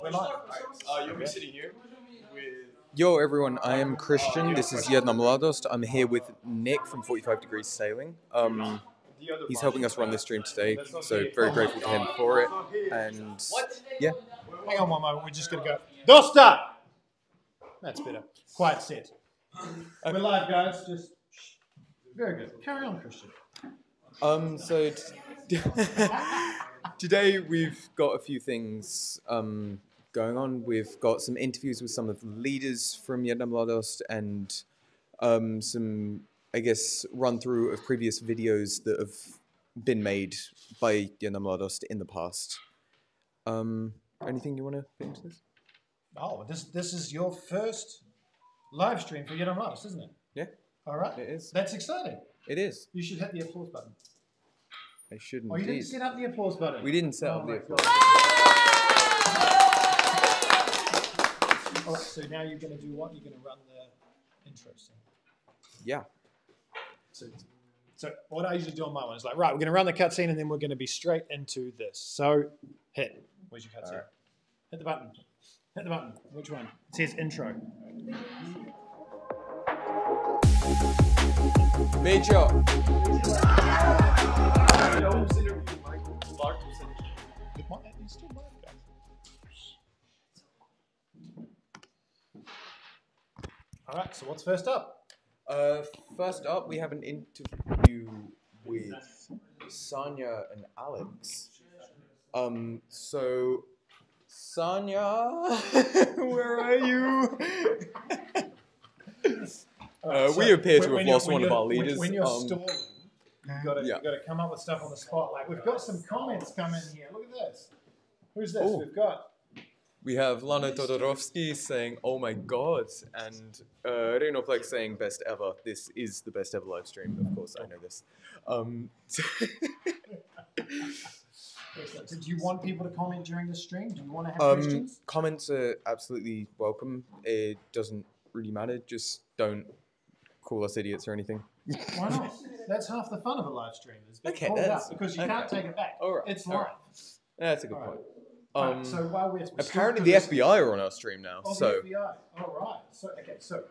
We're live. You'll be sitting here with... Yo everyone, I am Christian, this is Jedna Mladost. I'm here with Nick from 45 Degrees Sailing. He's helping us run this stream today, so very grateful to him for it. And yeah. Hang on one moment, we're just going to go... Dosta! That's better. Quiet set. We're live, guys. Just very good. Carry on, Christian. So today we've got a few things going on. We've got some interviews with some of the leaders from Jedna Mladost and some, I guess, run through of previous videos that have been made by Jedna Mladost in the past. Anything you want to get into this? Oh, this is your first live stream for Jedna Mladost, isn't it? Yeah. All right. It is. That's exciting. It is. You should hit the applause button. I shouldn't. Oh, you didn't set up the applause button. We didn't set up the applause. All right, so now you're going to do what? You're going to run the intro scene. Yeah. So what I usually do on my one is like, right, we're going to run the cutscene and then we're going to be straight into this. So hit. Where's your cutscene? Right. Hit the button. Hit the button. Which one? It says intro. Major. All right, so what's first up? First up, we have an interview with Sanya and Alex. So, Sanya, where are you? We appear to have lost one of our leaders. When you're stalling, you've got to come up with stuff on the spot. Like, we've got some comments coming here. Look at this. Who's this? Ooh. We have Lana Todorovsky saying, "Oh my God," and Renoplex saying, "Best ever." This is the best ever live stream. Of course, I know this. So do you want people to comment during the stream? Do you want to have questions? Comments are absolutely welcome. It doesn't really matter. Just don't call us idiots or anything. Why not? That's half the fun of a live stream. Okay, because you can't take it back. All right. It's live. Right. That's a good point. So while we're apparently the FBI are on our stream now. Oh, so the FBI. All right. So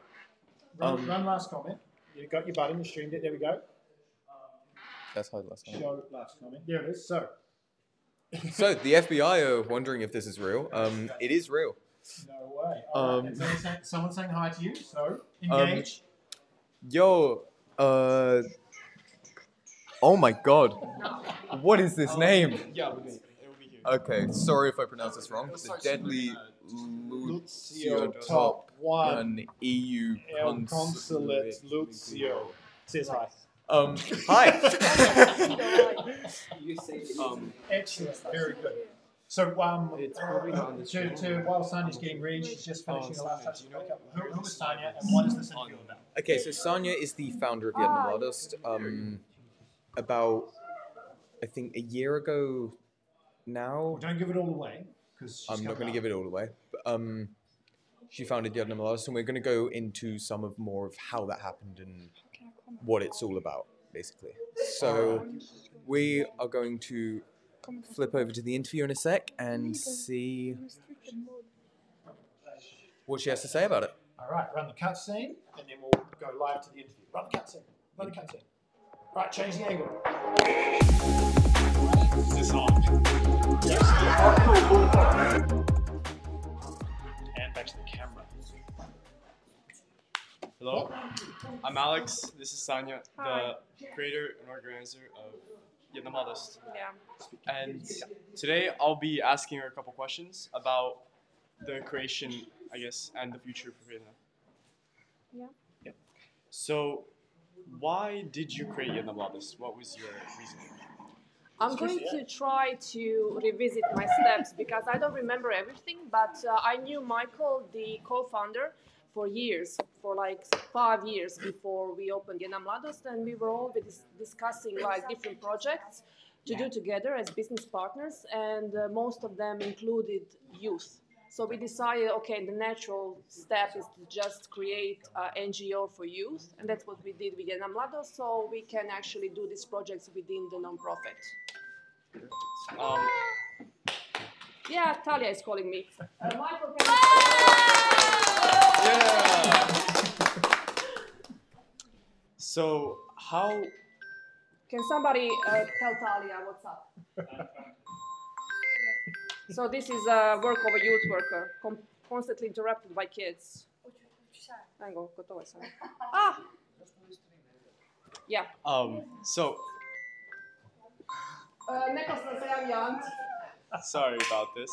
run last comment. You got your button. You streamed it. There we go. That's how the last comment. Show last comment. There it is. So the FBI are wondering if this is real. It is real. No way. All right. Someone saying hi to you. So engage. Yo. Oh my God. What is this name? Yeah. Okay, sorry if I pronounce this wrong. The Deadly Lucio Top 1 EU Consulate Lucio says hi. Hi. Excellent, very good. So while Sanya's getting read, she's just finishing the last touch. Who is Sanya and what is this interview about? Okay, so Sanya is the founder of Jedna Mladost. About, I think, a year ago now. Well, don't give it all away. I'm not going to give it all away. But, she founded Jedna Mladost, and we're going to go into some of more of how that happened and what it's all about, basically. So we are going to flip over to the interview in a sec and see what she has to say about it. All right, run the cutscene, and then we'll go live to the interview. Run the cutscene. Run the cutscene. Right, change the angle. Is this on? And back to the camera. Hello, I'm Alex. This is Sanya, the creator and organizer of Jedna Mladost. Yeah. And today I'll be asking her a couple questions about the creation, I guess, and the future for Jedna. Yeah. So, why did you create Jedna Mladost? What was your reason? I'm going to try to revisit my steps because I don't remember everything, but I knew Michael, the co-founder, for years, for like 5 years before we opened Jedna Mladost, and we were always discussing like different projects to do together as business partners, and most of them included youth. So we decided, okay, the natural step is to just create an NGO for youth, and that's what we did with JM Mladost, so we can actually do these projects within the nonprofit. Yeah, Talia is calling me. Michael, can Yeah. So how? Can somebody tell Talia what's up? So this is a work of a youth worker, constantly interrupted by kids. Ego, gotovo sam. Ah! Yeah. So. Neposredno se javio Ante. Sorry about this.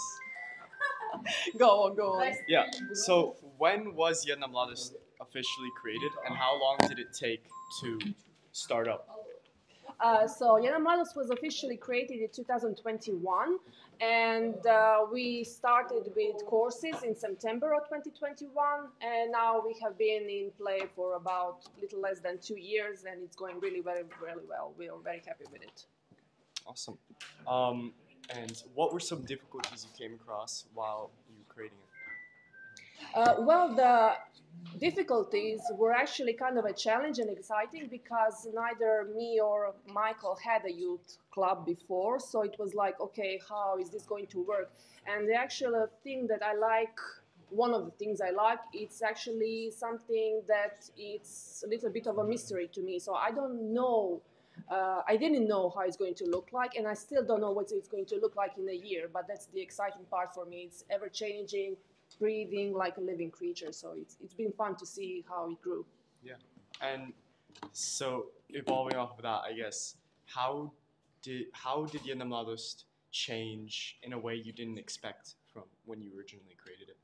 Go on, go on. Yeah. So when was JM Livestream officially created, and how long did it take to start up? So JM Livestream was officially created in 2021, and we started with courses in September of 2021, and now we have been in play for about a little less than 2 years, and it's going really, really well. We are very happy with it. Awesome. And what were some difficulties you came across while you were creating it? Well, the difficulties were actually kind of a challenge and exciting because neither me or Michael had a youth club before, so it was like, okay, how is this going to work? And the actual thing that I like, one of the things I like, it's actually something that it's a little bit of a mystery to me, so I don't know. I didn't know how it's going to look like, and I still don't know what it's going to look like in a year, but that's the exciting part for me. It's ever-changing, breathing like a living creature, so it's been fun to see how it grew. Yeah. And so evolving off of that, I guess, how did JM Livestream change in a way you didn't expect from when you originally created it?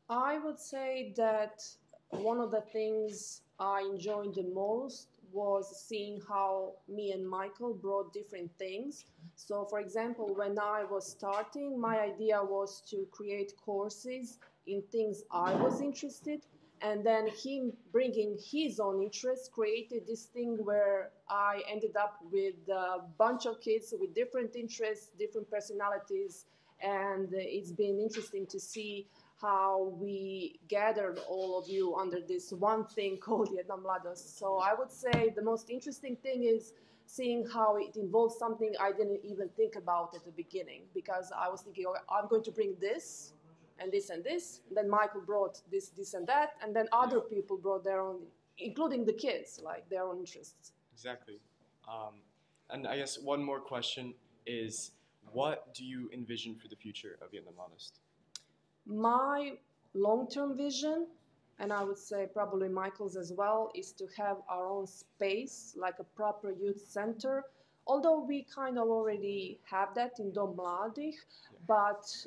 I would say that one of the things I enjoyed the most was seeing how me and Michael brought different things. So, for example, when I was starting, my idea was to create courses in things I was interested, and then him bringing his own interests created this thing where I ended up with a bunch of kids with different interests, different personalities, and it's been interesting to see how we gathered all of you under this one thing called JM Livestream. So I would say the most interesting thing is seeing how it involves something I didn't even think about at the beginning, because I was thinking, oh, I'm going to bring this and this and this, and then Michael brought this and that, and then other people brought their own, including the kids, like their own interests. Exactly. And I guess one more question is, what do you envision for the future of JM Livestream? My long-term vision, and I would say probably Michael's as well, is to have our own space, like a proper youth center. Although we kind of already have that in Dom Mladih, but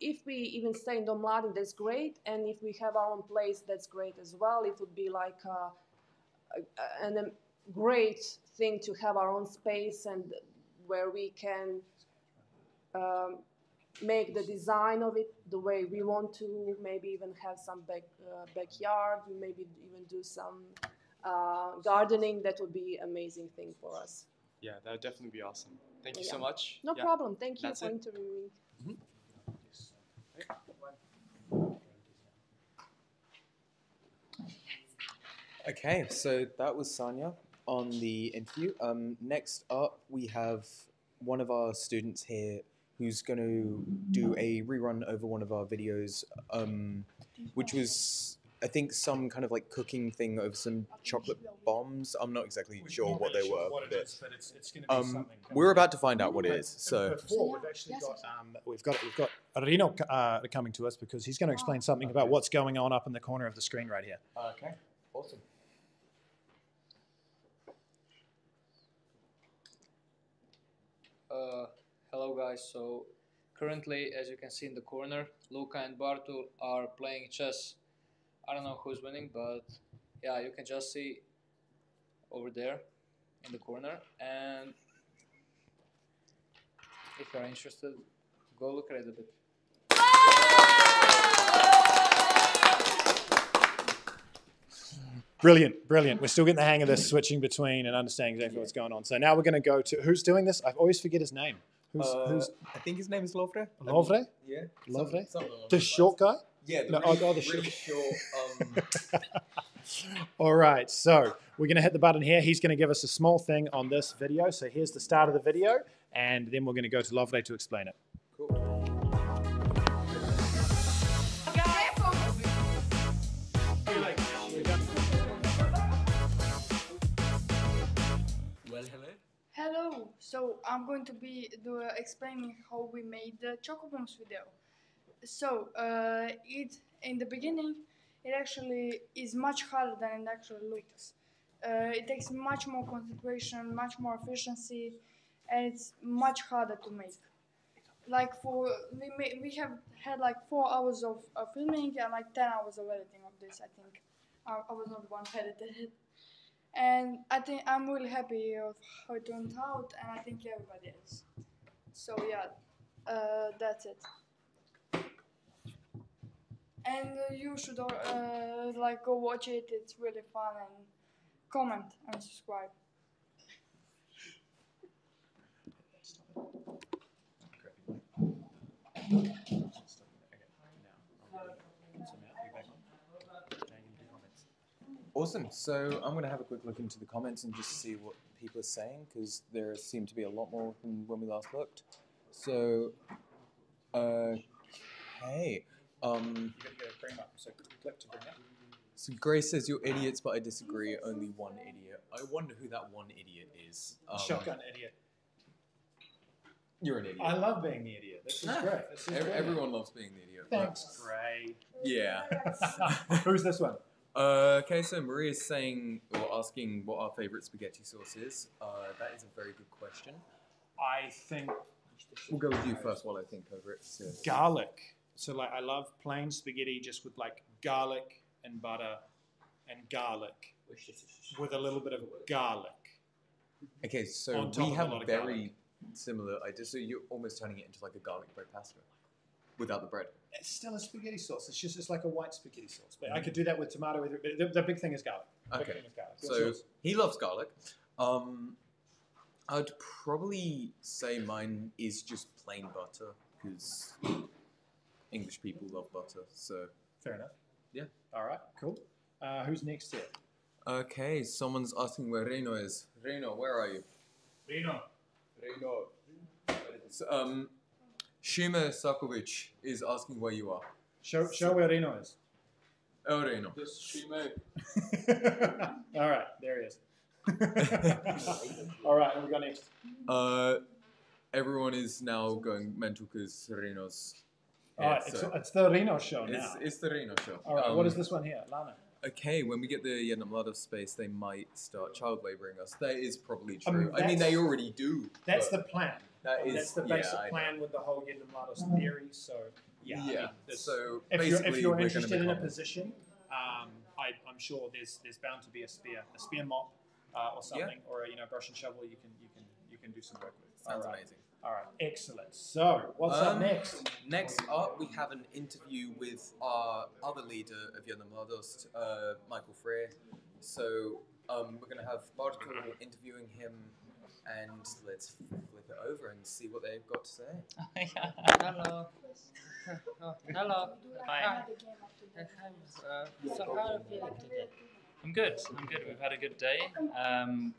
if we even stay in Dom Mladih, that's great. And if we have our own place, that's great as well. It would be like a great thing to have our own space and where we can make the design of it the way we want to, maybe even have some backyard, maybe even do some gardening. That would be an amazing thing for us. Yeah, that would definitely be awesome. Thank you so much. No problem. Thank you for it. interviewing me. Okay, so that was Sanya on the interview. Next up, we have one of our students here who's going to do a rerun over one of our videos, which was, I think, some kind of like cooking thing over some chocolate bombs. I'm not exactly sure what they were, but it's going to be something. we're about to find out what it is. So before, we've actually got we've got Rino coming to us because he's going to explain something about what's going on up in the corner of the screen right here. Okay, awesome. Hello guys, so currently, as you can see in the corner, Luka and Bartul are playing chess. I don't know who's winning, but yeah, you can just see over there in the corner, and if you're interested, go look at it a bit. Brilliant, brilliant. We're still getting the hang of this, switching between and understanding exactly what's going on. So now we're going to go to, who's doing this? I always forget his name. Who's I think his name is Lovre. Lovre? Yeah. Lovre? Something along The those short lines. guy? Yeah, the No, really, the really short. All right, so we're going to hit the button here. He's going to give us a small thing on this video. So here's the start of the video, and then we're going to go to Lovre to explain it. Cool. Well, hello. Hello. So I'm going to be explaining how we made the Choco Bombs video. So it in the beginning, it actually is much harder than it actually looks. It takes much more concentration, much more efficiency, and it's much harder to make. Like we have had like 4 hours of filming and like 10 hours of editing of this. I think I was not the one who edited it. And I think I'm really happy of how it turned out, and I think everybody is. So yeah, that's it. And you should like go watch it. It's really fun, and comment and subscribe. Awesome. So I'm going to have a quick look into the comments and just see what people are saying, because there seem to be a lot more than when we last looked. So, okay. You got to bring up. So click to bring up. So Grace says you're idiots, but I disagree. Only one idiot. I wonder who that one idiot is. Shotgun idiot. You're an idiot. I love being the idiot. This is great. This is brilliant. Everyone loves being the idiot. Thanks, Gray. Yeah. Who's this one? Okay, so Maria's saying or asking what our favourite spaghetti sauce is. That is a very good question. I think We'll go with you first while I think over it. So. garlic. So like I love plain spaghetti just with like garlic and butter and garlic with a little bit of garlic. Okay, so On top we of a have lot of very garlic. similar ideas. So you're almost turning it into like a garlic bread pasta without the bread. It's still a spaghetti sauce. It's like a white spaghetti sauce. But I could do that with tomato. But the big thing is garlic. Big Okay, thing is garlic. What's so yours? he loves garlic. I'd probably say mine is just plain butter because English people love butter. So Fair enough. yeah. All right, cool. Who's next here? Okay, someone's asking where Reno is. Reno, where are you? Reno. So, Shima Sakovic is asking where you are. Show where Reno is. Oh, Reno. This Shime. All right, there he is. All right, and we got next. Everyone is now going mental because Reno's. All right, it's the Reno show now. It's the Reno show. All right, what is this one here? Lana. Okay, when we get the Yednam space, they might start child laboring us. That is probably true. I mean, that's- they already do. That's but the plan. That's the yeah, basic I know. plan with the whole Yednam theory. So yeah. I Yeah. mean, there's- So if basically, you're we're going interested to in a become. position, I'm sure there's bound to be a spear mop or something, or a brush and shovel you can do some work with. Sounds All right. amazing. All right, excellent. So what's up next? Next up, we have an interview with our other leader of Yednam Michael Frey. So we're going to have Bartko interviewing him, and let's flip it over and see what they've got to say. Hello. Hello. Hi. So how are you feeling today? I'm good. We've had a good day.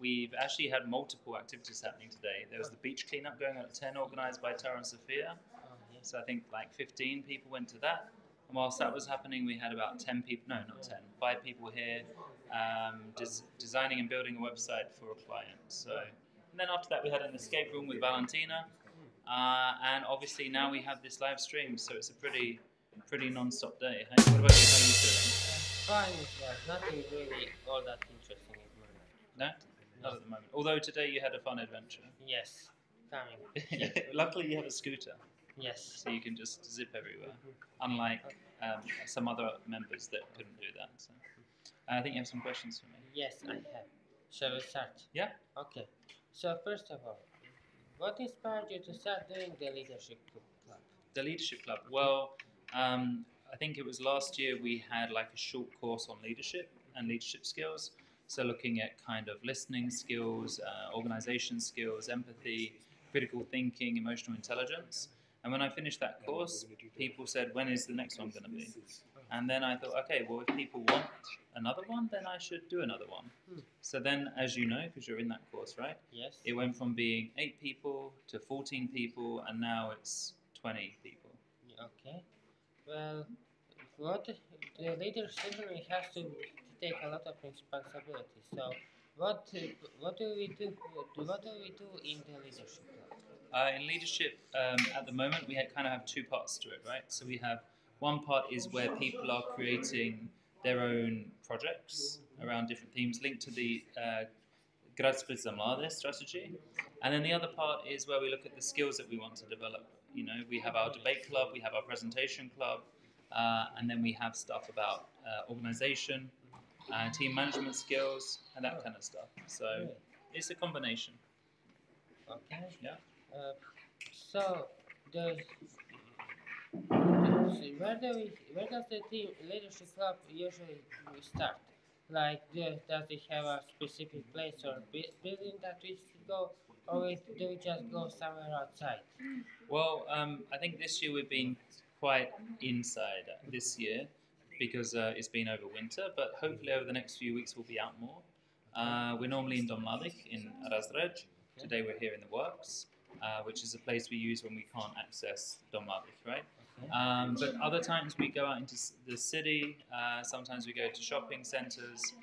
We've actually had multiple activities happening today. There was the beach cleanup going on at 10, organised by Tara and Sophia. So I think like 15 people went to that. And whilst that was happening, we had about 10 people, no, not 10, 5 people here designing and building a website for a client. So, and then after that, we had an escape room with Valentina. And obviously now we have this live stream, so it's a pretty non-stop day. What about you? How are you feeling? Fine, it was nothing really all that interesting at the moment. No? Not at the moment. Although today you had a fun adventure. Yes, coming. Luckily you have a scooter, Yes. so you can just zip everywhere. Unlike some other members that couldn't do that. So. I think you have some questions for me. Yes, I have. Shall we start? Yeah? Okay. So first of all, what inspired you to start doing the leadership club? The Leadership Club. Well, I think it was last year we had like a short course on leadership and leadership skills. So looking at kind of listening skills, organization skills, empathy, critical thinking, emotional intelligence. And when I finished that course, people said, when is the next one going to be? And then I thought, okay, well, if people want another one, then I should do another one. So then, as you know, because you're in that course, right? Yes. It went from being 8 people to 14 people, and now it's 20 people. Okay. Well, what the leader certainly has to take a lot of responsibility. So, what do we do? What do we do in the leadership club? In leadership, at the moment, we kind of have 2 parts to it, right? So we have one part is where people are creating their own projects around different themes linked to the Gradsplit za Mlade strategy. And then the other part is where we look at the skills that we want to develop. You know, we have our debate club, we have our presentation club, and then we have stuff about organization, team management skills, and that kind of stuff. So it's a combination. Okay. Yeah. So, the where does the team leadership club usually start? Like, does it have a specific place or building that we should go, or do we just go somewhere outside? Well, I think this year we've been quite inside this year because it's been over winter, but hopefully over the next few weeks we'll be out more. We're normally in Domladik in Razred. Today we're here in the Works, which is a place we use when we can't access Domladik, right? But other times we go out into the city, sometimes we go to shopping centres.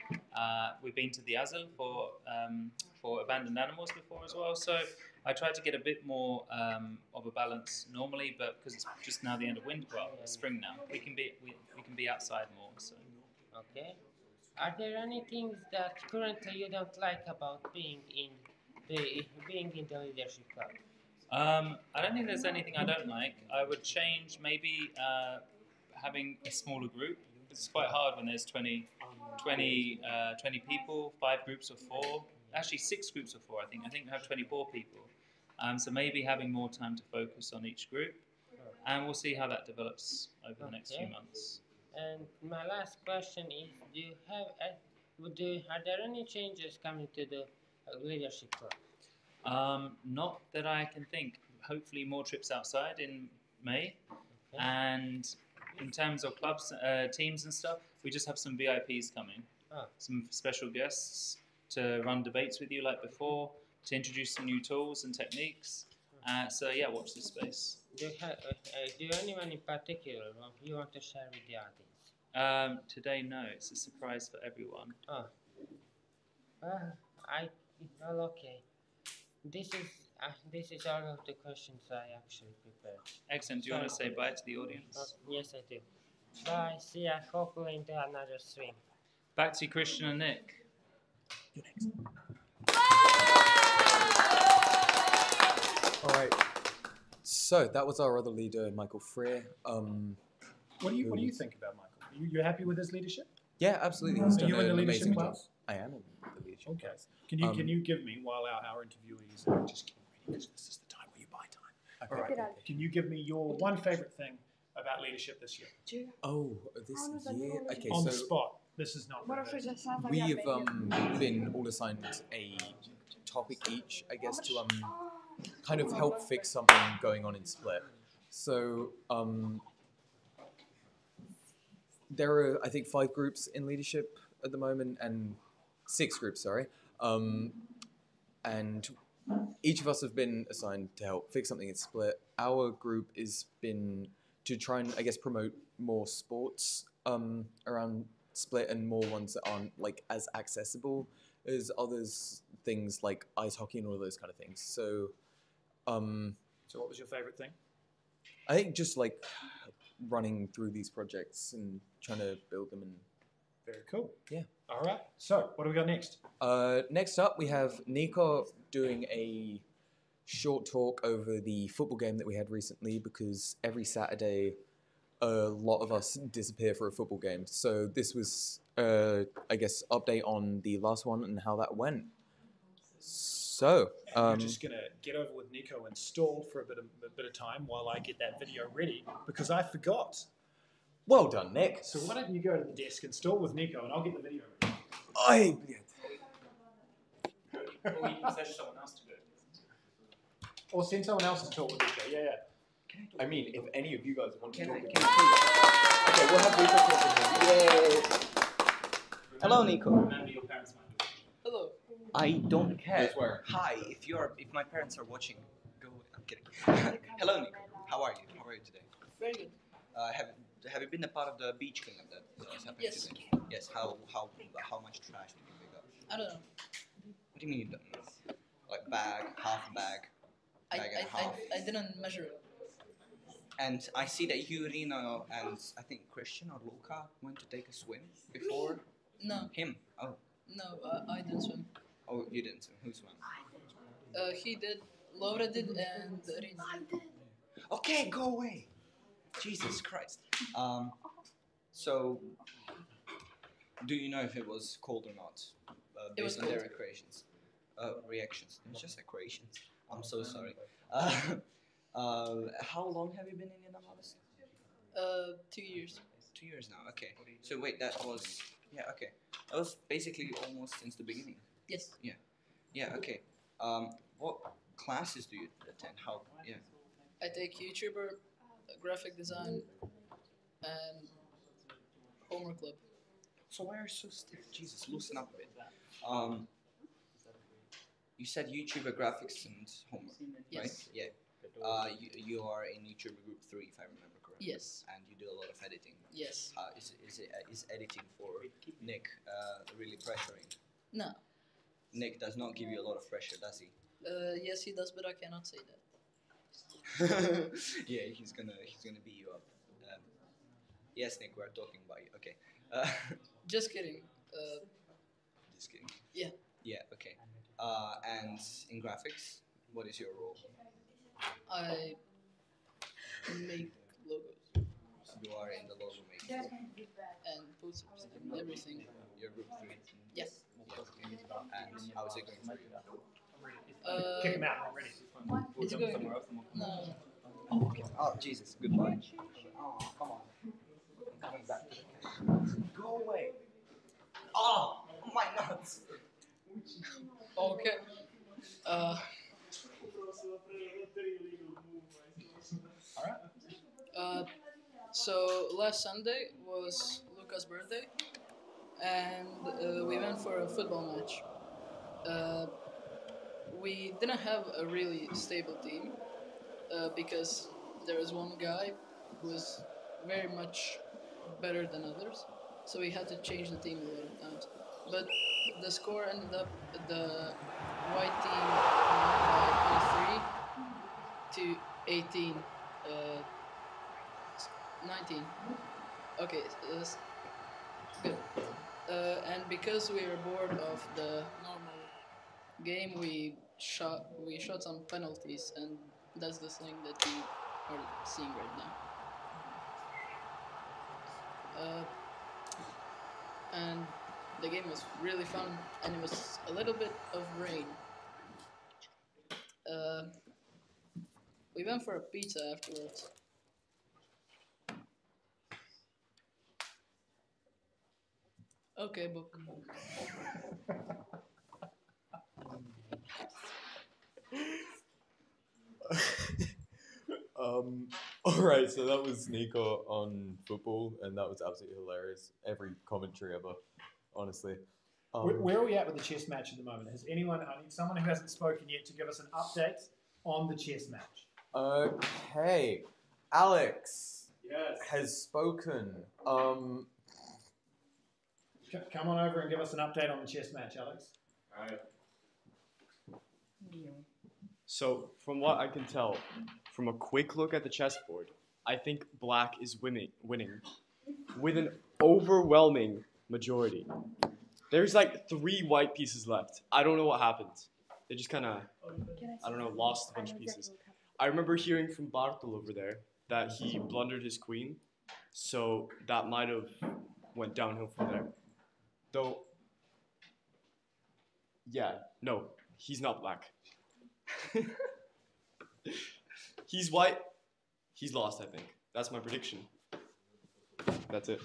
We've been to the Azil for abandoned animals before as well, so I try to get a bit more of a balance normally, but because it's just now the end of winter, well, it's spring now, we can be outside more. So. Okay. Are there any things that currently you don't like about being in the leadership club? I don't think there's anything I don't like. I would change maybe having a smaller group. It's quite hard when there's 20 people, 5 groups of 4. Actually, 6 groups of 4, I think. I think we have 24 people. So maybe having more time to focus on each group. And we'll see how that develops over the next few months. And my last question is, are there any changes coming to the leadership club? Not that I can think. Hopefully more trips outside in May. Okay. And in terms of clubs, teams and stuff, we just have some VIPs coming. Some special guests to run debates with you like before, to introduce some new tools and techniques. So yeah, watch this space. Do anyone in particular you want to share with the audience? Today, no. It's a surprise for everyone. Oh. Okay. This is all of the questions I actually prepared. Excellent. Do you want to say bye to the audience? Yes, I do. Bye. See ya. Hopefully into another stream. Back to Christian and Nick. You're next. All right. So that was our other leader, Michael Freer. What do you think about Michael? You happy with his leadership? Yeah, absolutely. He's done you in the an leadership amazing job. class? I am in the leadership Okay. class. Can you give me, while our interviewees are just getting ready, because this is the time where you buy time. Okay. All right. Can you give me your one favorite thing about leadership this year? Oh, this year? Okay, On so the spot. This is not. we have been all assigned a topic each, I guess, to kind of help fix something going on in Split. So there are, I think, 5 groups in leadership at the moment, and 6 groups, sorry. And each of us have been assigned to help fix something in Split. Our group has been to try and, I guess, promote more sports around Split and more ones that aren't like as accessible as others, things like ice hockey and all those kind of things. So, So what was your favorite thing? I think just like running through these projects and trying to build them. And Very cool. Yeah. All right. So what do we got next? Next up, we have Nico doing a short talk over the football game that we had recently, because every Saturday a lot of us disappear for a football game. So this was, I guess, update on the last one and how that went. So You're just gonna get over with Nico and stall for a bit of time while I get that video ready, because I forgot. Well done, Nick. So why don't you go to the desk and stall with Nico, and I'll get the video ready. Or you can send someone else to do it. Or send someone else to talk with each other. Yeah, yeah. I mean, if any of you guys want to talk with can me. Okay, we'll have Nico talk with him. Yay! Hello, Nico. Remember your parents might be watching. Hello. I don't care. I swear. Hi, if my parents are watching, go away. I'm kidding. Hello, Nico. How are you? How are you today? Very good. Have you been a part of the beach cleanup that is happening Yes. today? Yes. How much trash did you pick up? I don't know. What do you mean you don't know? Like bag, half a bag, bag and a half. I didn't measure it. And I see that you, Rino, and I think Christian or Luca went to take a swim before. No, Him. Oh. no, I didn't swim. Oh, you didn't swim. Who swam? He did, Laura did, and Rina did. Okay, go away. Jesus Christ. So, do you know if it was cold or not? It was Based on their cold. reactions. It's just equations. I'm so sorry. How long have you been in Yanamadas? 2 years. 2 years now. Okay. So wait, that was okay. That was basically almost since the beginning. Yes. Yeah. Okay. What classes do you attend? How? Yeah. I take YouTuber, graphic design, and homework club. So why are you so stiff? Jesus, loosen up a bit. You said YouTuber graphics and homework, Yes. right? Yeah. You are in YouTuber group 3, if I remember correctly. Yes. And you do a lot of editing. Yes. Is editing for Nick really pressuring? No. Nick does not give you a lot of pressure, does he? Yes, he does, but I cannot say that. Yeah, he's gonna beat you up. Yes, Nick, we're talking about you. Okay. Just kidding. Just kidding. Yeah. Yeah. Okay. And in graphics, what is your role? I make logos You are in the logo making. and posters and everything. You're group 3. Yeah. And how is it going for you? Kick him out already. It's going. No. Oh, okay. Oh, Jesus. Goodbye. Oh, come on. I'm coming back to the camera. Go away. Oh, my nuts. Okay. So last Sunday was Luca's birthday, and we went for a football match. We didn't have a really stable team because there was one guy who was very much better than others, so we had to change the team a lot of times. But the score ended up the white team won by 23 to 18. 19. Okay, good. And because we were bored of the normal game, we shot some penalties, and that's the thing that we are seeing right now. And the game was really fun, and it was a little bit of rain. We went for a pizza afterwards. Okay, book. Alright, so that was Nico on football, and that was absolutely hilarious. Every commentary ever, honestly. Where are we at with the chess match at the moment? Has anyone, I need someone who hasn't spoken yet to give us an update on the chess match. Okay, Alex Yes. has spoken. Come on over and give us an update on the chess match, Alex. Alright. So, from what I can tell, from a quick look at the chessboard, I think black is winning with an overwhelming majority. There's like 3 white pieces left. I don't know what happened. They just kind of, I don't know, lost a bunch of pieces. I remember hearing from Bartol over there that he blundered his queen, so that might have went downhill from there. Though, yeah, no, he's not black. He's white. He's lost, I think. That's my prediction. That's it.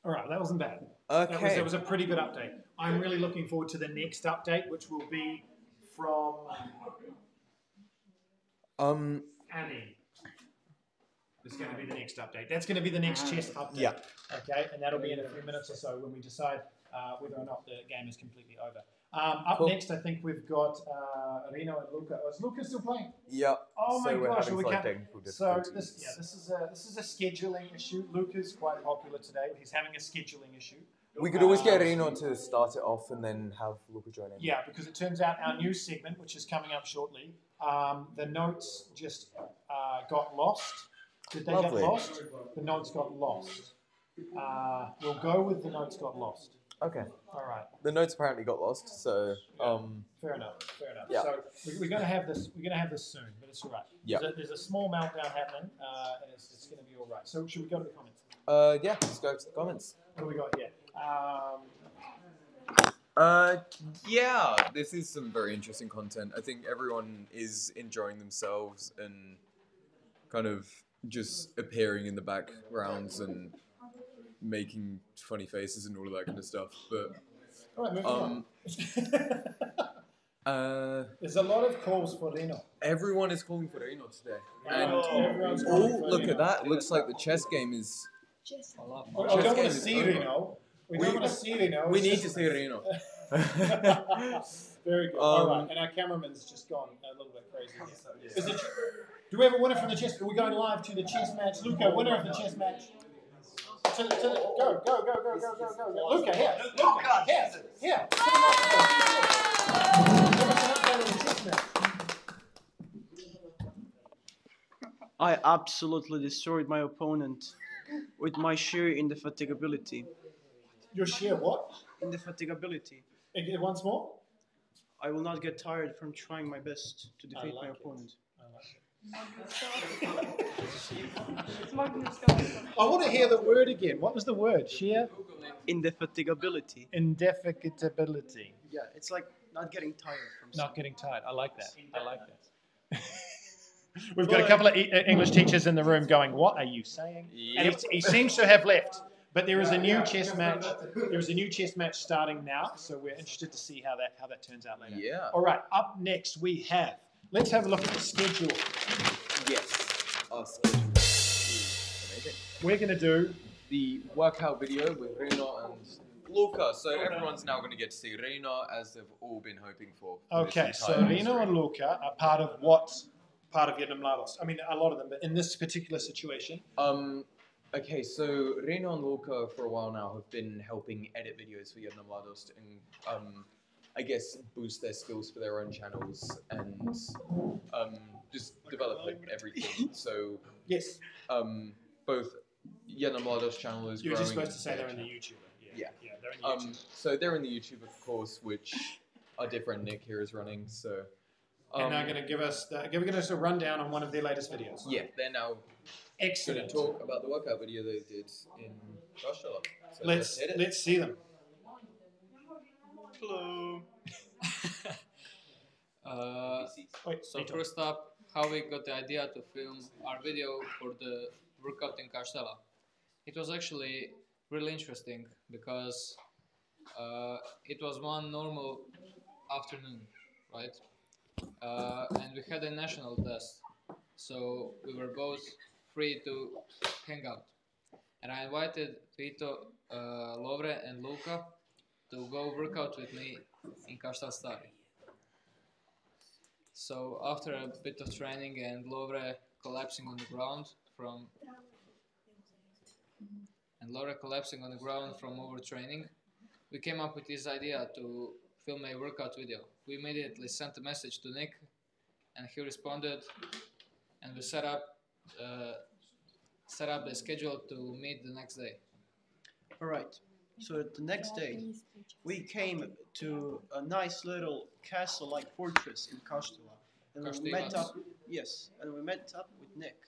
All right, that wasn't bad. Okay. That was a pretty good update. I'm really looking forward to the next update, which will be from Annie. It's going to be the next update. That's going to be the next chess update. Yeah. Okay, and that'll be in a few minutes or so when we decide whether or not the game is completely over. Up Cool. next, I think we've got Reno and Luca. Oh, is Luca still playing? Yeah. Oh my so we're gosh! having We slight can't. technical So difficulties. this is a scheduling issue. Luca's quite popular today. He's having a scheduling issue. We could always get Reno to start it off and then have Luca join in. Yeah, because it turns out our new segment, which is coming up shortly, the notes just got lost. Did they Lovely. get lost? The notes got lost. We'll go with the notes got lost. Okay. All right. The notes apparently got lost, so Fair enough. Fair enough. Yeah. So we're going to have this. We're going to have this soon, but it's all right. Yeah. There's a small meltdown happening, and it's going to be all right. So should we go to the comments? yeah, let's go to the comments. What do we got here? Yeah, this is some very interesting content. I think everyone is enjoying themselves and kind of just appearing in the backgrounds and making funny faces and all of that kind of stuff. But All right, moving on. There's a lot of calls for Reno. Everyone is calling for Reno today. And Everyone's calling for look Reno. at that. Looks like the chess game is... Oh, we don't want to see Reno. We don't want to see Reno. We need to see Reno. Very good. All right, and our cameraman's just gone a little bit crazy here. Is it, do we have a winner from the chess? Are we going live to the chess match? Luca, winner of the chess match. Go. Luca, here. Luca, here. I absolutely destroyed my opponent with my sheer indefatigability. Your sheer what? Indefatigability. Once more? I will not get tired from trying my best to defeat my opponent. I want to hear the word again. What was the word? Sheer? Indefatigability. Indefatigability. Yeah, it's like not getting tired from Not getting tired. I like that. I like that. We've got a couple of English teachers in the room going, what are you saying? Yep. And he seems to have left. But there is a new chess match. There is a new chess match starting now, so we're interested to see how that turns out later. Yeah. All right. Up next we have. Let's have a look at the schedule. Yes. Our schedule. Amazing. We're going to do the workout video with Reno and Luca. So everyone's now going to get to see Reno as they've all been hoping for. Okay. So Reno and Luca are part of what? Part of JM Livestream. I mean, a lot of them, but in this particular situation. Okay, so Reno and Luca for a while now have been helping edit videos for JM Livestream and I guess boost their skills for their own channels and just develop everything. So yes, both JM Livestream channel is You're growing. just supposed to say they're in the YouTube. Yeah, they're in the YouTube. So they're in the YouTube, of course, which our dear friend Nick here is running. So. And they're going to give us a rundown on one of their latest videos. Yeah, they're now excellent. Going to talk about the workout video they did in Joshua. So let's see them. Hello. So first up, how we got the idea to film our video for the workout in Castella. It was actually really interesting because it was one normal afternoon, right? And we had a national test, so we were both free to hang out. And I invited Vito, Lovre and Luca to go work out with me in Kastel Stari. So after a bit of training and Lovre collapsing on the ground from overtraining, we came up with this idea to film a workout video. We immediately sent a message to Nick, and he responded, and we set up the schedule to meet the next day. All right. So the next day, we came to a nice little castle-like fortress in Kastela, and we met up. Yes, and we met up with Nick.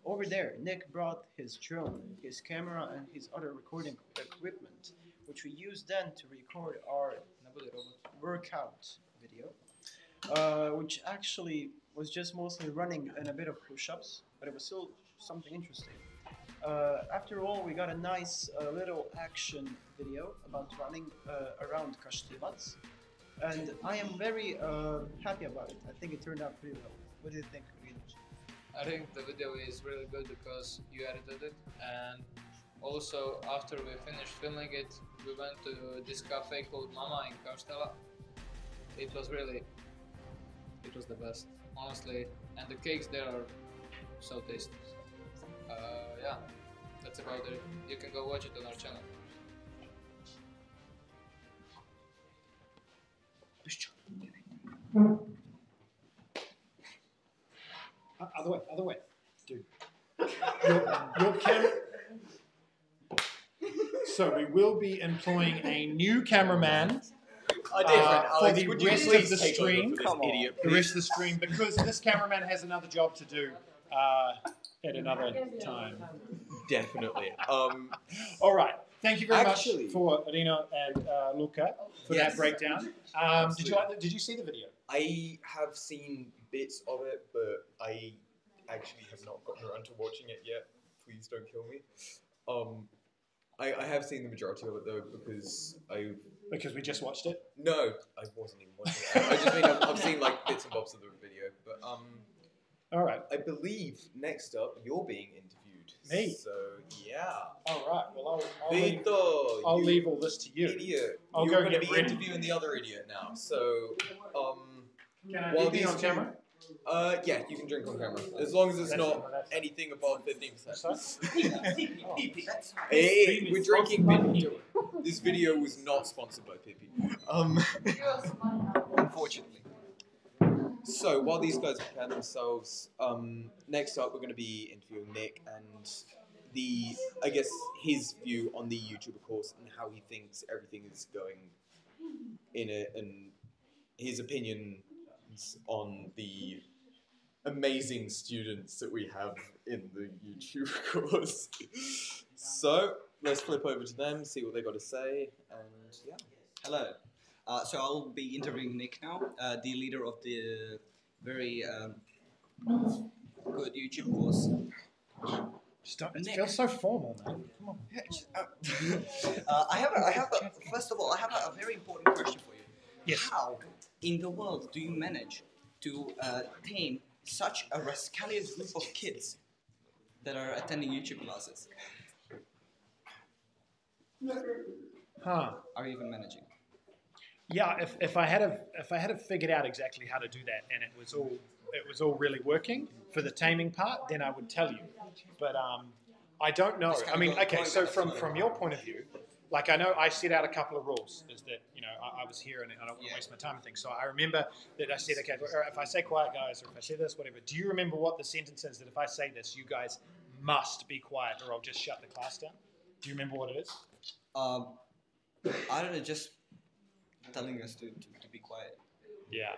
Over there, Nick brought his drone, his camera, and his other recording equipment, which we used then to record our workout video, which actually was just mostly running and a bit of push-ups, but it was still something interesting. after all, we got a nice little action video about running around Kashtilas. And I am very happy about it. I think it turned out pretty well. What do you think, Rinosh? I think the video is really good because you edited it, and also after we finished filming it, we went to this cafe called Mama in Karstala. It was the best, honestly, and the cakes there are so tasty. Yeah, that's about it. You can go watch it on our channel. Other way, dude. Your camera. So we will be employing a new cameraman for the rest of the stream. The rest of the stream, because this cameraman has another job to do at another time. Definitely. All right. Thank you very much for Rino and Luca for that breakdown. Did you see the video? I have seen bits of it, but I actually have not gotten around to watching it yet. Please don't kill me. I have seen the majority of it though because we just watched it. No, I wasn't even watching it. I just mean I've seen like bits and bobs of the video, but all right. I believe next up you're being interviewed. Me. So yeah. All right. Well, I'll leave all this to you. Idiot. I'll You're go going to get be ready. interviewing the other idiot now. So Can I while be these on camera? Yeah, you can drink on camera as long as it's not anything above 15%. Hey, we're drinking Pippi. This video was not sponsored by Pippi. Unfortunately. So while these guys prepare themselves, next up we're going to be interviewing Nick and his view on the YouTuber course and how he thinks everything is going in it, and his opinions on the amazing students that we have in the YouTube course. So let's flip over to them, see what they got to say, and yeah. Hello. So I'll be interviewing Nick now, the leader of the very good YouTube course. It feels so formal, man. Come on. First of all, I have a very important question for you. Yes. How in the world do you manage to tame such a rascalious group of kids that are attending YouTube classes? Huh. Are you even managing? Yeah, if I had figured out exactly how to do that, and it was all really working for the taming part, then I would tell you. But I don't know. I mean, okay. So from your point of view, like I know I set out a couple of rules. Is that I was here and I don't want to waste my time and things. So I remember that I said, okay, if I say quiet, guys, or if I say this, whatever. Do you remember what the sentence is that if I say this, you guys must be quiet, or I'll just shut the class down? Do you remember what it is? I don't know. Just telling us to be quiet. Yeah.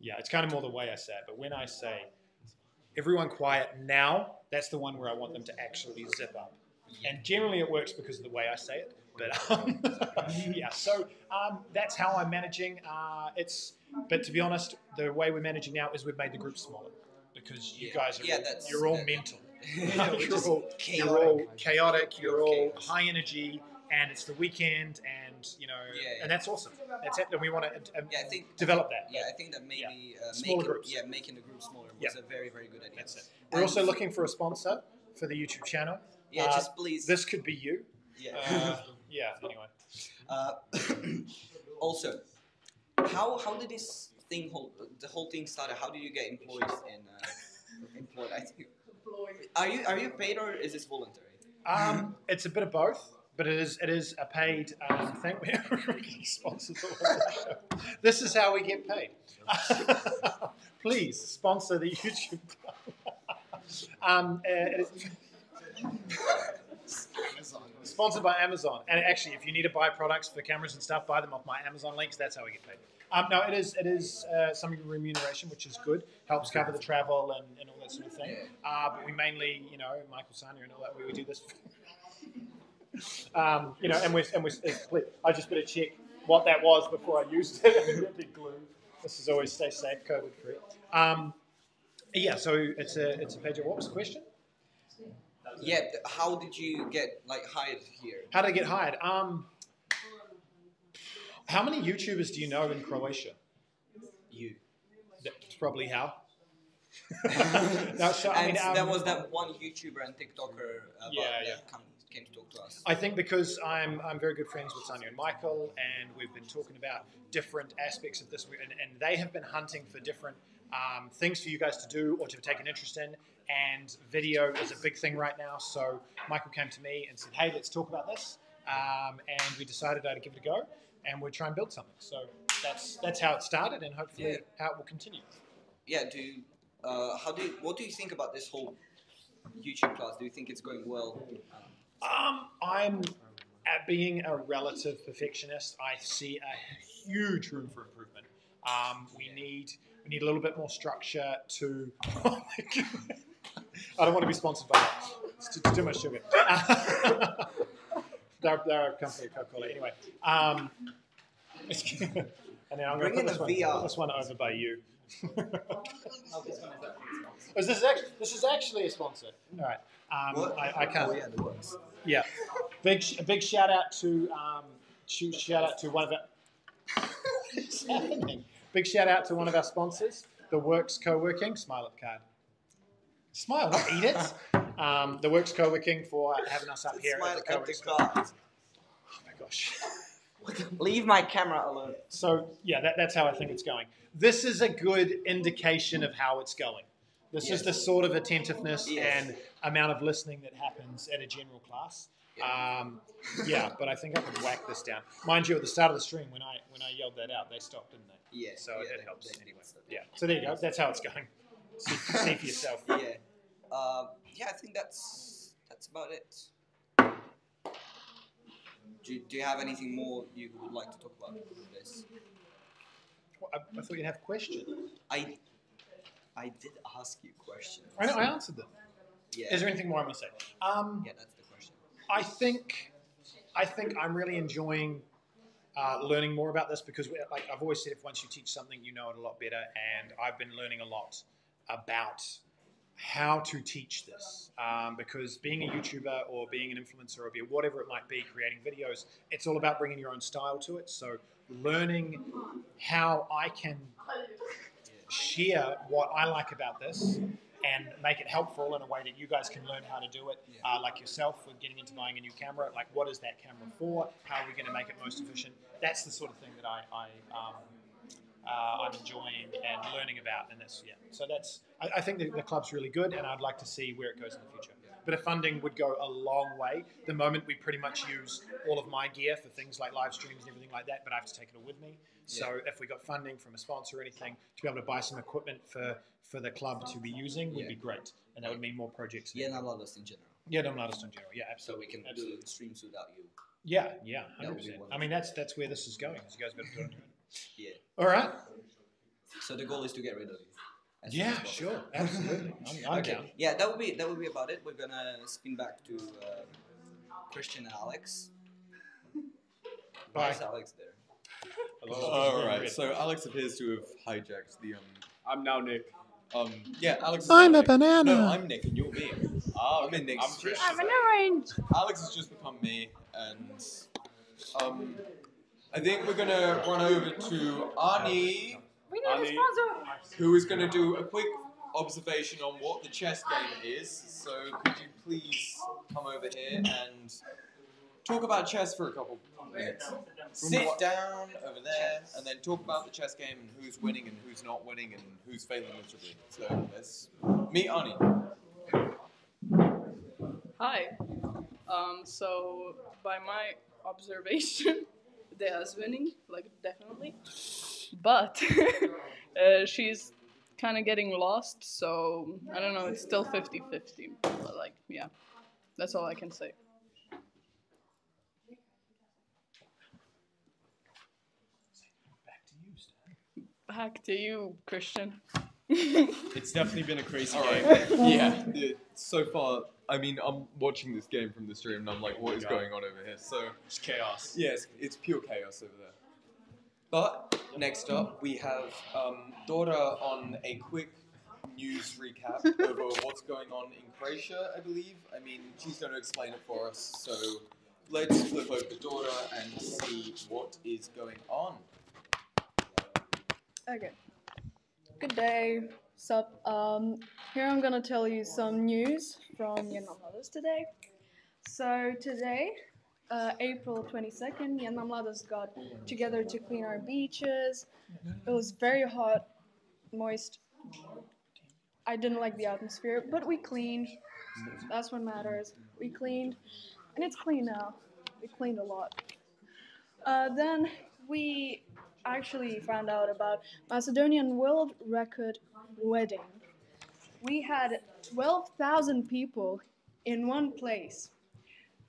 It's kind of more the way I say it. But when I say, everyone quiet now, that's the one where I want them to actually zip up. And generally it works because of the way I say it. But yeah, so that's how I'm managing. But to be honest, the way we're managing now is we've made the group smaller. Because you guys are, you're all mental. You're all chaotic, you're all high energy, and it's the weekend, and and that's awesome. That's it, and we want to develop that. Yeah, I think that maybe smaller groups. making the group smaller was a very, very good idea. That's it. We're also looking for a sponsor for the YouTube channel. Yeah, just please. This could be you. Yeah. Anyway. Also, how did this thing the whole thing started? How did you get employed? I think. Are you paid or is this voluntary? It's a bit of both. But it is a paid thing. We're sponsored all the show. This is how we get paid. Please sponsor the YouTube. It is sponsored by Amazon. And actually, if you need to buy products for cameras and stuff, buy them off my Amazon links. That's how we get paid. No, it is some remuneration, which is good. Helps cover the travel and all that sort of thing. But we mainly, Michael Sanya and all that, we do this. And we're I just better check what that was before I used it. Big glue. This is always stay safe, COVID free. So it's a page. What was the question? Yeah, how did you get like hired here? How did I get hired? How many YouTubers do you know in Croatia? You. That's probably how. There was that one YouTuber and TikToker came to talk to us. I think because I'm very good friends with Sonia and Michael, and we've been talking about different aspects of this, and they have been hunting for different things for you guys to do or to take an interest in, and video is a big thing right now. So Michael came to me and said, "Hey, let's talk about this," and we decided to give it a go, and we'll try and build something. So that's how it started, and hopefully how it will continue. Yeah. What do you think about this whole YouTube class? Do you think it's going well? I'm at being a relative perfectionist. I see a huge room for improvement. We need a little bit more structure to. Oh my God. I don't want to be sponsored by that. It's too much sugar. They're a company of Coca-Cola anyway. And then I'm going to put this one over by you. This is actually a sponsor. All right. I can't. Oh yeah, the works. Yeah. A big shout out to one of our. What's happening? Big shout out to one of our sponsors, The Works Co-working. Smile at the card. Smile, not eat it. The Works Co-working for having us up here. Smile at the Co-works. card. Oh my gosh. Leave my camera alone. So yeah, that's how I think it's going. This is a good indication of how it's going. This is the sort of attentiveness and amount of listening that happens at a general class. But I think I could whack this down. Mind you, at the start of the stream, when I yelled that out, they stopped, didn't they? Yeah. So it helps anyway. Yeah. So there you go. That's how it's going. See for yourself. Yeah. I think that's about it. Do you have anything more you would like to talk about with this? Well, I thought you'd have questions. I did ask you questions. I know. I answered them. Yeah. Is there anything more I want to say? Yeah, that's the question. I think I'm really enjoying learning more about this because, like I've always said, if once you teach something, you know it a lot better. And I've been learning a lot about how to teach this because being a YouTuber or being an influencer or whatever it might be, creating videos, it's all about bringing your own style to it. So learning how I can share what I like about this and make it helpful in a way that you guys can learn how to do it, like yourself with getting into buying a new camera. Like, what is that camera for? How are we going to make it most efficient? That's the sort of thing that I'm enjoying and learning about, and that's So I think the club's really good, and I'd like to see where it goes in the future. But if funding would go a long way. The moment we pretty much use all of my gear for things like live streams and everything like that, but I have to take it all with me. So if we got funding from a sponsor or anything to be able to buy some equipment for the club to be using would be great, and that would mean more projects. Yeah, not Loudest in general. Yeah, not Loudest in general. Yeah, absolutely. So we can do streams without you. Yeah, 100%. I mean, that's where this is going. You guys got to do it. Yeah. All right. So the goal is to get rid of you. Yeah, sure, absolutely. I'm down. Yeah, that would be about it. We're gonna spin back to Christian and Alex. Bye. Why is Alex there? All right. So Alex appears to have hijacked the. I'm now Nick. Yeah, Alex. I'm now a Nick. banana. No, I'm Nick, and you're me. I'm in Nick's. I'm Christian. I'm an orange. Alex has just become me, and I think we're gonna run over to Arnie, We need a sponsor. who is gonna do a quick observation on what the chess game is. So could you please come over here and talk about chess for a couple minutes? Sit down over there, and then talk about the chess game and who's winning and who's not winning and who's failing miserably. So let's meet Arnie. Hi. So by my observation, Dea's winning, like definitely, but she's kind of getting lost. So I don't know. It's still 50-50. But like, yeah, that's all I can say. Back to you, Christian. It's definitely been a crazy game. Yeah. So far, I mean, I'm watching this game from the stream, and I'm like, what is going on over here? So It's chaos. yes, it's pure chaos over there. But next up, we have Dora on a quick news recap over what's going on in Croatia, I believe. I mean, she's going to explain it for us, so let's flip over the daughter and see what is going on. Okay. Good day. Sup? Here I'm gonna tell you some news from JM Livestream today. So today, April 22nd, JM Livestream got together to clean our beaches. It was very hot, moist. I didn't like the atmosphere, but we cleaned. That's what matters. We cleaned, and it's clean now. We cleaned a lot. Then we actually found out about Macedonian world record wedding. We had 12,000 people in one place.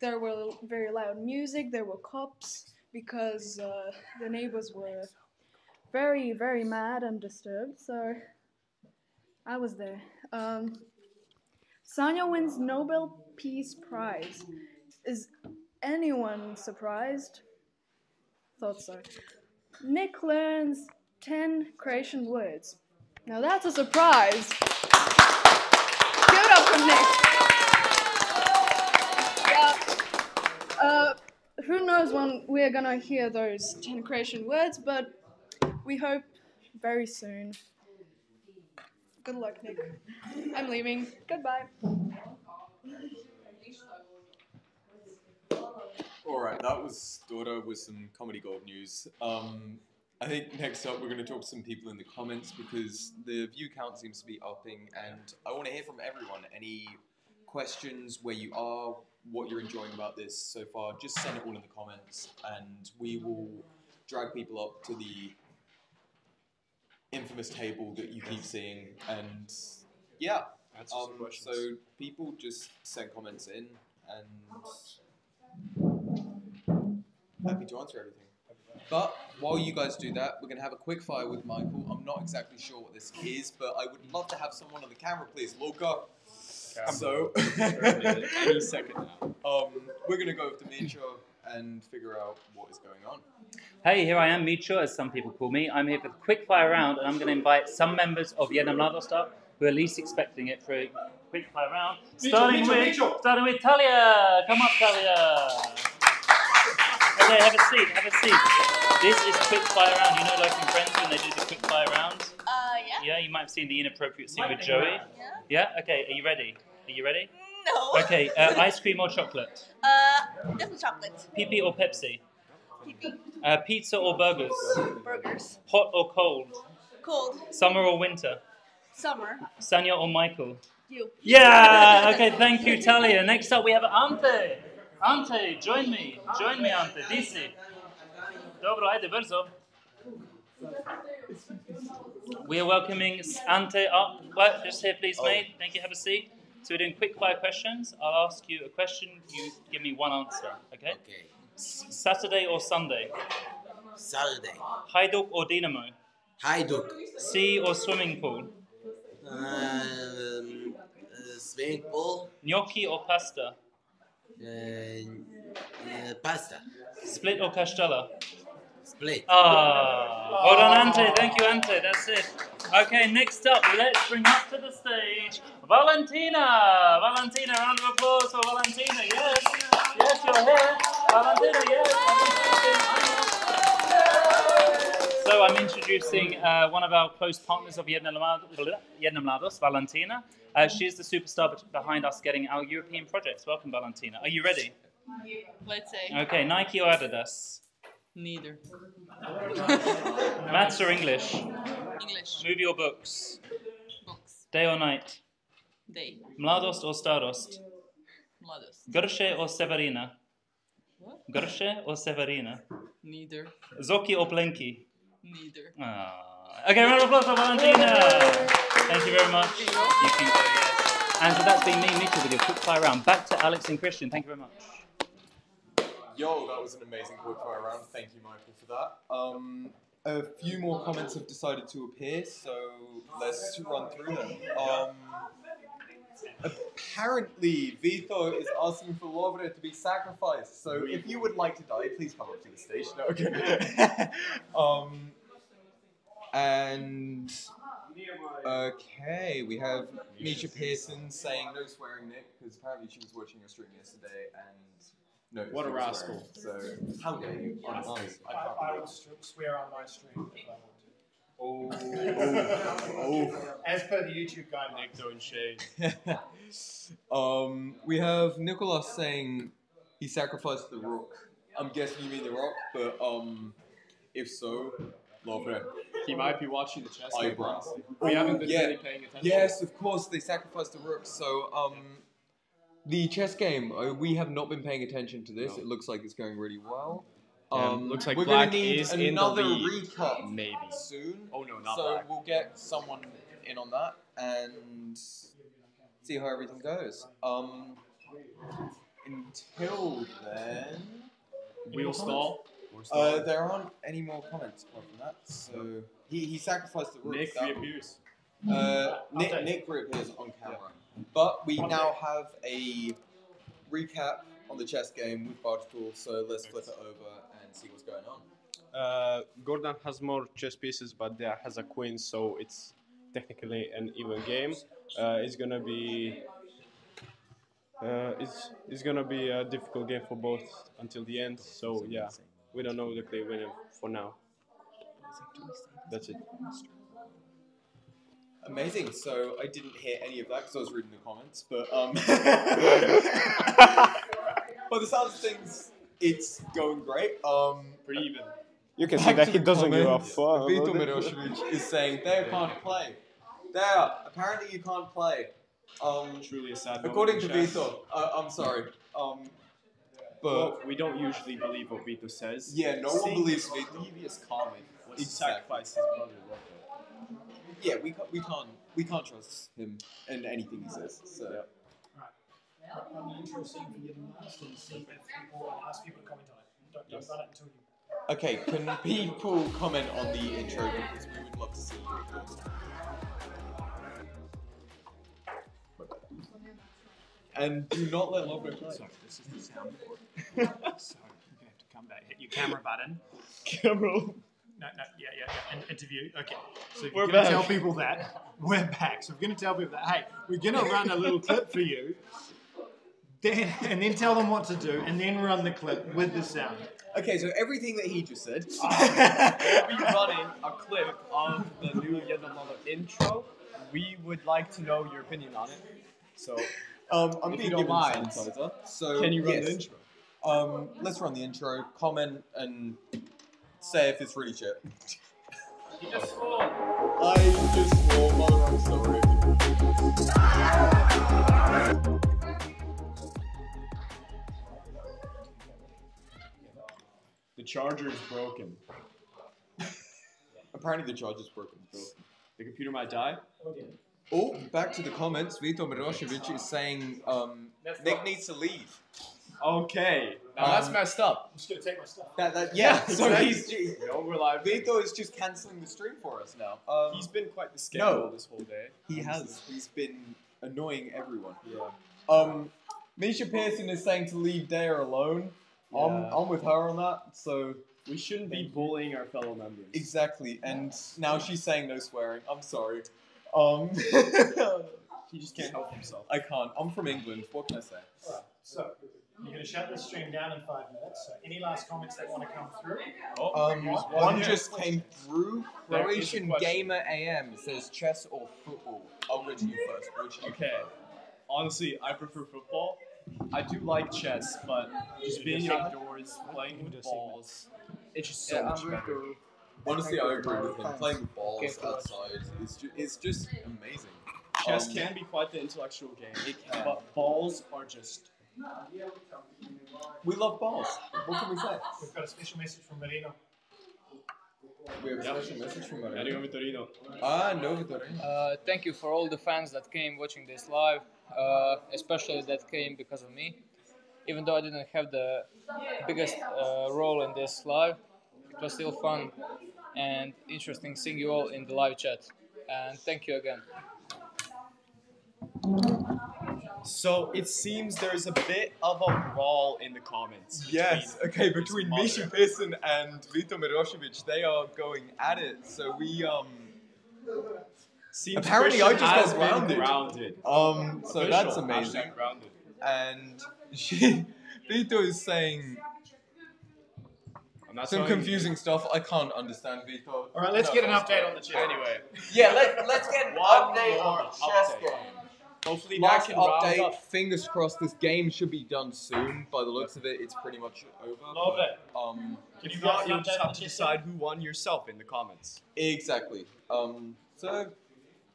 There were very loud music, there were cops, because the neighbors were very, very mad and disturbed, so I was there. Sanya wins Nobel Peace Prize. Is anyone surprised? Thought so. Nick learns 10 Croatian words. Now that's a surprise. Give it up for Nick. Yeah. Who knows when we're gonna hear those 10 Croatian words, but we hope very soon. Good luck, Nick. I'm leaving. Goodbye. Alright, that was Daughter with some comedy gold news. I think next up we're going to talk to some people in the comments because the view count seems to be upping and I want to hear from everyone. Any questions, where you are, what you're enjoying about this so far, just send it all in the comments and we will drag people up to the infamous table that you keep seeing and yeah. So people just send comments in and happy to answer everything. But while you guys do that, we're going to have a quick fire with Michael. I'm not exactly sure what this is, but I would love to have someone on the camera, please. Luca. So, any second now. We're going to go with Dimitri and figure out what is going on. Hey, here I am, Micho, as some people call me. I'm here for the quick fire round, and I'm going to invite some members of JM Livestream who are least expecting it for a quick fire round. Starting with Talia. Come up, Talia. Okay, have a seat, have a seat. This is quick fire round. You know, like in Friends when they do the quick fire round? Yeah. Yeah, you might have seen the inappropriate scene with Joey. Yeah. Yeah. Okay. Are you ready? Are you ready? No. Okay. Ice cream or chocolate? Definitely chocolate. Pee-pee or Pepsi? Pee-pee. Pizza or burgers? Burgers. Hot or cold? Cold. Summer or winter? Summer. Sanya or Michael? You. Yeah. Okay. Thank you, Talia. Next up, we have Ante. Ante, join me. Join me, Ante. Disi. Dobro, ajde, brzo. We are welcoming Ante up. Well, just here, please, mate. Thank you. Have a seat. So we're doing quick fire questions. I'll ask you a question. You give me one answer. Okay? Okay. Saturday or Sunday? Saturday. Hajduk or Dynamo? Hajduk. Sea or swimming pool? Swimming pool. Gnocchi or pasta? Pasta. Split or Castella? Split. Well done, Ante. Thank you, Ante. That's it. Okay, next up, let's bring up to the stage Valentina. Valentina, round of applause for Valentina. Yes, yes, you're here. Valentina, yes. So I'm introducing one of our close partners of JM Livestream, Valentina. She is the superstar behind us getting our European projects. Welcome, Valentina. Are you ready? Let's say. Okay, Nike or Adidas? Neither. Maths or English? English. Movie or books? Books. Day or night? Day. Mladost or starost? Mladost. Grše or Severina? What? Grše or Severina? Neither. Zoki or Plenki? Neither. Okay, round of applause for Valentina. Thank you very much. You can go, yes. And so that's been me, Mitchell, with your quick fire round. Back to Alex and Christian. Thank you very much. Yo, that was an amazing quickfire round. Thank you, Michael, for that. A few more comments have decided to appear, so let's run through them. Apparently, Vito is asking for Lovre to be sacrificed, so if you would like to die, please come up to the stage. No, okay. And Okay, we have Misha Pearson saying no swearing, Nick, because apparently she was watching your stream yesterday and noticed What a you were rascal. swearing. So how dare you? Honestly, I will swear on my stream if I want to. Oh. As per the YouTube guide, Nick throwing shade. We have Nicholas saying he sacrificed the rook. I'm guessing you mean the rock, but if so, love it. He might be watching the chess game. honestly. Oh, We haven't been yeah. really paying attention. Yes, of course, they sacrificed the rook. So, the chess game, we have not been paying attention to this. No. It looks like it's going really well. Looks like we're Black gonna need is in the another lead. recap Maybe. soon. Oh no, not so Black. we'll get someone in on that and see how everything goes. Until then, Wheel stall. there aren't any more comments apart from that. So he sacrificed the rook. Nick reappears. Nick reappears on camera. But we now have a recap on the chess game with Bartool, so let's flip it over and see what's going on. Gordon has more chess pieces, but there has a queen, so it's technically an even game. It's gonna be it's gonna be a difficult game for both until the end. So yeah, we don't know the clear winner for now. That's it. Amazing. So I didn't hear any of that because I was reading the comments, but by the sounds of things, it's going great. Pretty even. You can see that he doesn't give a fuck. Vito Miroshevich is saying they can't play. There, apparently you can't play. Truly a sad. According to moment in chess. Vito, I'm sorry. But Well, we don't usually believe what Vito says. yeah, no one Seeing believes his Vito. previous comment was to Exactly. sacrifice his brother Rocco. Yeah, we can't trust him in anything he says. So. On the intro scene for you last and see if people ask people to comment on it. Don't run it until you. Okay, can people comment on the intro because we would love to see your thoughts. And do not let Lovro play. Sorry, this is the sound board. So you're gonna have to come back, hit your camera button. Camera. No, yeah. And interview. Okay. So if We're you're going to back. tell people that, we're back. So we're going to tell people that, hey, we're going to run a little clip for you, and then tell them what to do, and then run the clip with the sound. Okay, so everything that he just said. We'll be running a clip of the new Yedamala intro. We would like to know your opinion on it. So, I'm if being you don't given mind, sanitizer. So can you run yes. the intro? Let's run the intro. Comment and say if it's really shit. You just swore. I just swore, mother, I'm sorry. The charger is broken. Apparently the charger's broken. The computer might die. Oh, back to the comments. Vito Miroshevich is saying Nick needs to leave. Okay, now that's messed up. I'm just going to take my stuff. Yeah, so exactly. he's No, we're live. Vito is just cancelling the stream for us now. He's been quite the scandal No. this whole day. He has. He's been annoying everyone. Yeah. Misha Pearson is saying to leave Dare alone. Yeah. I'm with her on that. So We shouldn't be bullying our fellow members. exactly. And now she's saying no swearing. I'm sorry. He just can't help himself. I can't. I'm from England. What can I say? Alright, so you're going to shut this stream down in 5 minutes. So any last comments that want to come through? One just came through. There is a Croatian question. Gamer AM says chess or football. I'll go to you first. Which do you Okay. Honestly, I prefer football. I do like chess, but just being outdoors, playing with balls, it's just so much better. Honestly, I agree with him. Playing with balls outside is just amazing. Chess can be quite the intellectual game, It can. but balls are just... We love balls. What can we say? We've got a special message from Marino. We have a special message from Mario. Arrigo Vitorino. No, Vitorino. Thank you for all the fans that came watching this live, especially that came because of me. Even though I didn't have the biggest role in this live, it was still fun and interesting seeing you all in the live chat. And thank you again. So it seems there's a bit of a brawl in the comments. Yes, okay, between mother. Misha Pearson and Vito Miroshevich, they are going at it. So we Seems Apparently, Christian I just has got been grounded. grounded. So Official, that's amazing. hashtag grounded. And Vito is saying some confusing stuff. I can't understand Vito. All right, let's get an update on the chess. Anyway. Yeah, let's get an update on the chess game. Hopefully Last that can round update, up. fingers crossed this game should be done soon. By the looks of it, it's pretty much over. Lovely. If not, you'll just have to decide who won yourself in the comments. Exactly. So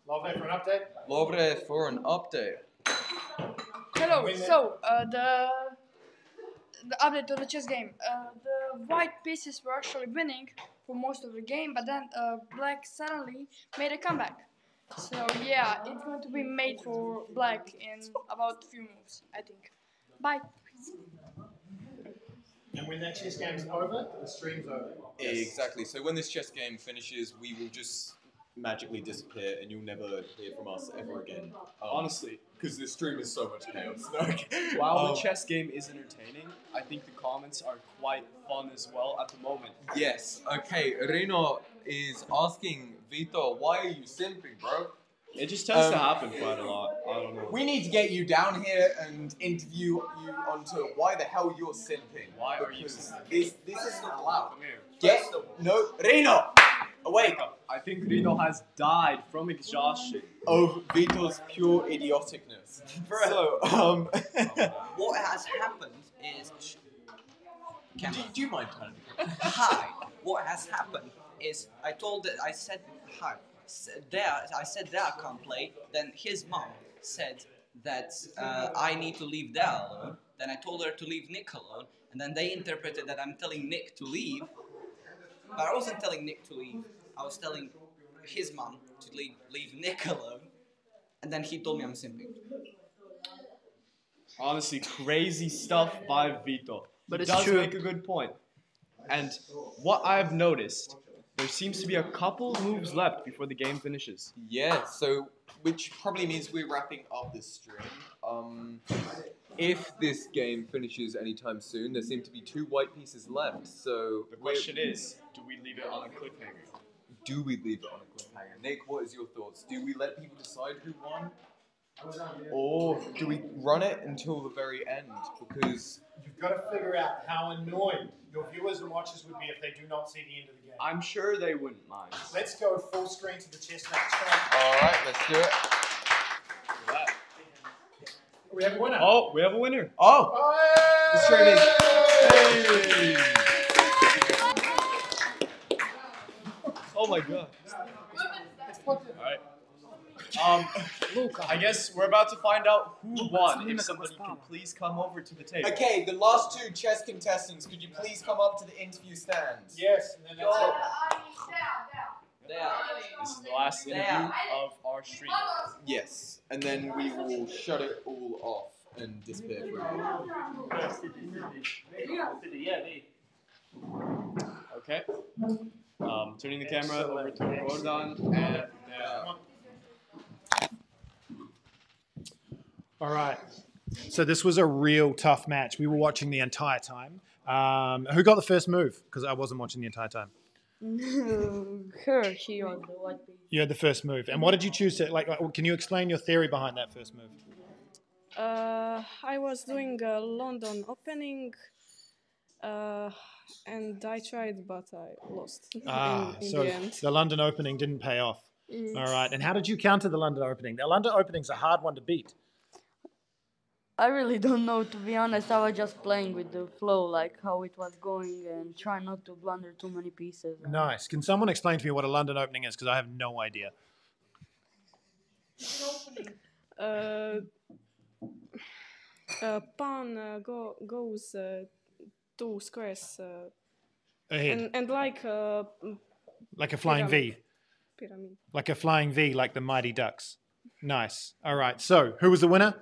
Lovely for an update. Lovely for an update. Hello. So the update of the chess game. The white pieces were actually winning for most of the game, but then black suddenly made a comeback. So yeah, it's going to be made for black in about a few moves, I think. Bye. And when that chess game's over, the stream's over. Exactly. So when this chess game finishes, we will just magically disappear, and you'll never hear from us ever again. Honestly, because this stream is so much chaos. While the chess game is entertaining, I think the comments are quite fun as well at the moment. Yes. Okay. Reno is asking Vito, "Why are you simping, bro?" It just tends to happen quite a lot. I don't know. We need to get you down here and interview you onto why the hell you're simping. Why are you simping? This is not allowed. Come here. Get no Reno. Awake. I think Reno has died from exhaustion. Of Vito's pure idioticness. So, What has happened is... do you mind turning? Hi. What has happened is I said hi. I said there I can't play. Then his mom said that I need to leave there alone. Then I told her to leave Nick alone. And then they interpreted that I'm telling Nick to leave. But I wasn't telling Nick to leave. I was telling his mom to leave Nick alone. And then he told me I'm simping. Honestly, crazy stuff by Vito. But He it's does true. make a good point. And what I've noticed, there seems to be a couple moves left before the game finishes. Yeah, so which probably means we're wrapping up this stream. If this game finishes anytime soon, there seem to be 2 white pieces left. So The question is, do we leave it on a cliffhanger? do we leave it on a cliffhanger? Nick, what is your thoughts? Do we let people decide who won? Or do we run it until the very end? Because You've got to figure out how annoyed your viewers and watchers would be if they do not see the end of the game. I'm sure they wouldn't mind. Let's go full screen to the chess match. alright, let's do it. We have a winner. Oh, we have a winner. Oh! The stream is... Hey! Oh my god. Alright. I guess we're about to find out who won. If somebody can please come over to the table. Okay, the last 2 chess contestants, could you please come up to the interview stand? Yes, and then that's it. This is the last interview of our stream. Yes, and then we will shut it all off and disappear for a bit. Okay. Turning the camera over to Gordon and All right. So this was a real tough match. We were watching the entire time. Who got the first move? Because I wasn't watching the entire time. She on the white piece. You had the first move. And what did you choose to, can you explain your theory behind that first move? I was doing a London opening and I tried, but I lost in So the end. the London opening didn't pay off. Mm. All right. And how did you counter the London opening? The London opening's a hard one to beat. I really don't know, to be honest. I was just playing with the flow, like how it was going, and trying not to blunder too many pieces. Nice. Can someone explain to me what a London opening is? Because I have no idea. Pawn goes 2 squares Ahead. and like Like a flying V. pyramid. Like a flying V, like the Mighty Ducks. Nice. All right. So, who was the winner?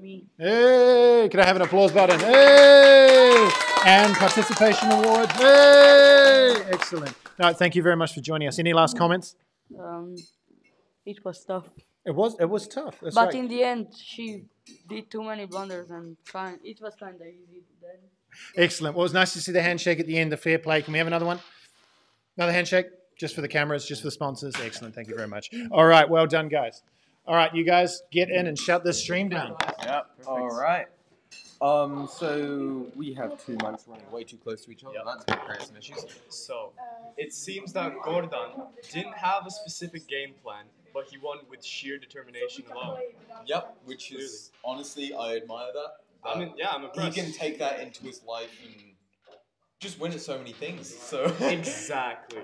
Me. Hey! Can I have an applause button? Hey! And participation award. Hey! Excellent. All right. Thank you very much for joining us. Any last comments? It was tough. It was tough. That's But right. in the end, she did too many blunders, and it was kind of easy then. Excellent. Well, it was nice to see the handshake at the end, the fair play. Can we have another one? Another handshake? Just for the cameras, just for the sponsors. Excellent. Thank you very much. All right. Well done, guys. All right, you guys get in and shut this stream down. Yep. All right. So we have two mics running way too close to each other. That's going to create some issues. So, it seems that Gordon didn't have a specific game plan, but he won with sheer determination alone. Yep, which is, honestly, I admire that. I'm impressed. He can take that into his life and just win at so many things. So Exactly.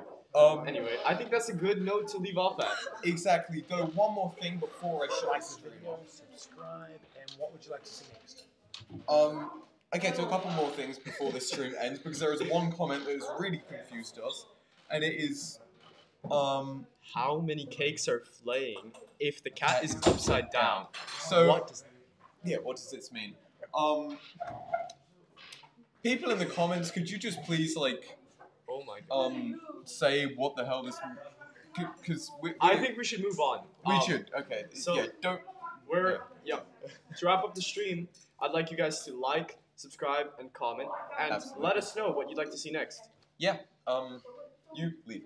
Anyway, I think that's a good note to leave off at. Exactly. Though, one more thing before I shut the stream off. Subscribe, and what would you like to see next? Okay, so a couple more things before this stream ends, because there is one comment that has really confused us, and it is, how many cakes are flaying if the cat is upside down? So, what does what does this mean? People in the comments, could you just please, like, oh my God. say what the hell this, because I think we should move on. We should, okay. So, To wrap up the stream, I'd like you guys to like, subscribe, and comment, and let us know what you'd like to see next. Yeah, you leave.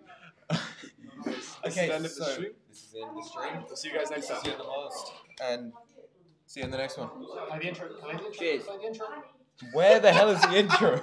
This is the end of the stream. This is the end of the stream. We'll see you guys next time. See you in the last, and see you in the next one. Play the intro. Cheers. Where the hell is the intro?